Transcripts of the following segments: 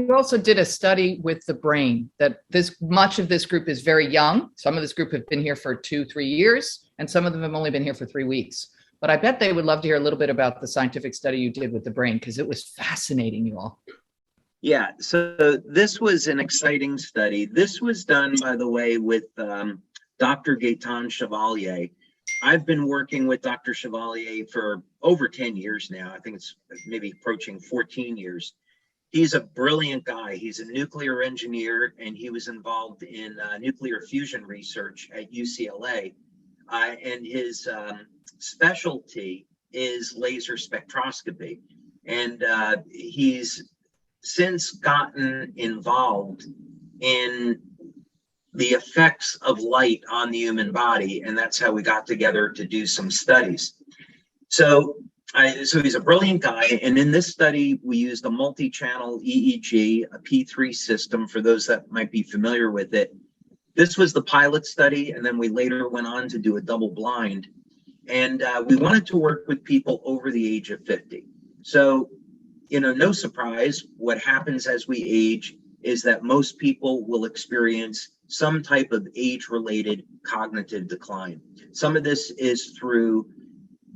you also did a study with the brain that much of this group is very young. Some of this group have been here for 2-3 years, and some of them have only been here for 3 weeks. But I bet they would love to hear a little bit about the scientific study you did with the brain, because it was fascinating, you all. Yeah, so this was an exciting study. This was done, by the way, with Dr. Gaetan Chevalier. I've been working with Dr. Chevalier for over 10 years now. I think it's maybe approaching 14 years. He's a brilliant guy. He's a nuclear engineer, and he was involved in nuclear fusion research at UCLA. And his specialty is laser spectroscopy. And he's since gotten involved in the effects of light on the human body, and that's how we got together to do some studies. So he's a brilliant guy, and in this study we used a multi-channel EEG, a P3 system, for those that might be familiar with it. This was the pilot study, and then we later went on to do a double blind, and we wanted to work with people over the age of 50. So, you know, no surprise, what happens as we age is that most people will experience some type of age-related cognitive decline. Some of this is through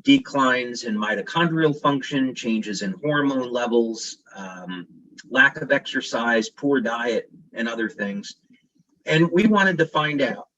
declines in mitochondrial function, changes in hormone levels, lack of exercise, poor diet, and other things. And we wanted to find out,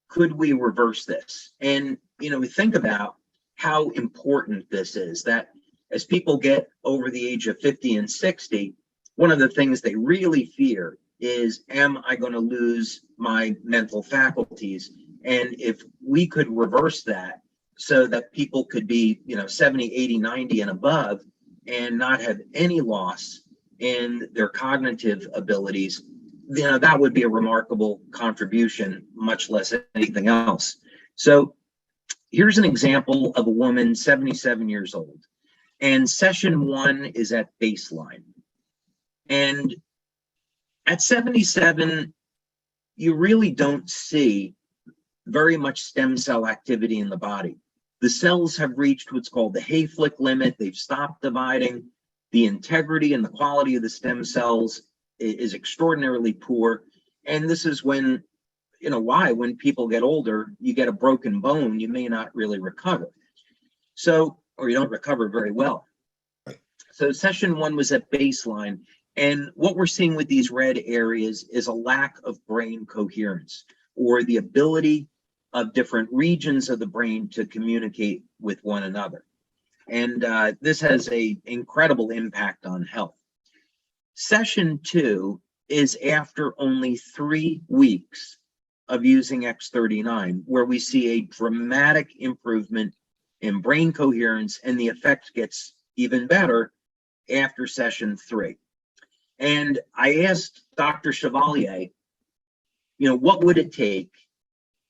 could we reverse this? And, you know, we think about how important this is, that as people get over the age of 50 and 60, one of the things they really fear is, am I going to lose my mental faculties? And if we could reverse that so that people could be, you know, 70, 80, 90 and above and not have any loss in their cognitive abilities, you know, that would be a remarkable contribution, much less anything else. So here's an example of a woman, 77 years old. And session 1 is at baseline. And at 77, you really don't see very much stem cell activity in the body. The cells have reached what's called the Hayflick limit. They've stopped dividing. The integrity and the quality of the stem cells is extraordinarily poor. And this is when, you know, why when people get older, you get a broken bone, you may not really recover. So, or you don't recover very well. So session 1 was at baseline. And what we're seeing with these red areas is a lack of brain coherence, or the ability of different regions of the brain to communicate with one another. And this has an incredible impact on health. Session 2 is after only 3 weeks of using X39, where we see a dramatic improvement in brain coherence, and the effect gets even better after session 3. And I asked Dr. Chevalier, you know, what would it take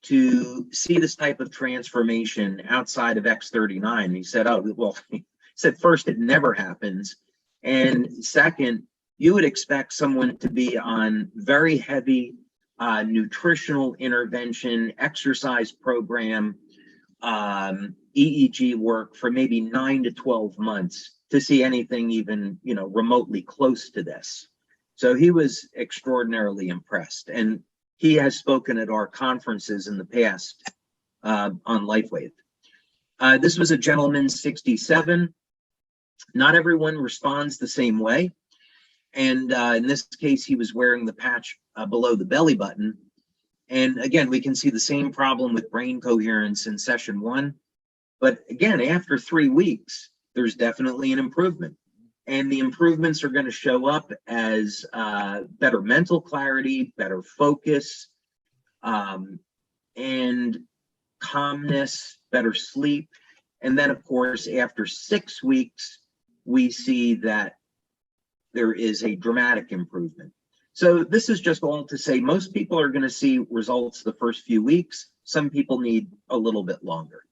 to see this type of transformation outside of X39? And he said, oh, well, he said, first, it never happens. And second, you would expect someone to be on very heavy nutritional intervention, exercise program, EEG work for maybe 9 to 12 months to see anything even, you know, remotely close to this. So he was extraordinarily impressed, and he has spoken at our conferences in the past on LifeWave. This was a gentleman, 67. Not everyone responds the same way. And in this case, he was wearing the patch below the belly button. And again, we can see the same problem with brain coherence in session 1. But again, after 3 weeks, there's definitely an improvement. And the improvements are going to show up as better mental clarity, better focus, and calmness, better sleep. And then, of course, after 6 weeks, we see that there is a dramatic improvement. So this is just all to say most people are going to see results the first few weeks. Some people need a little bit longer.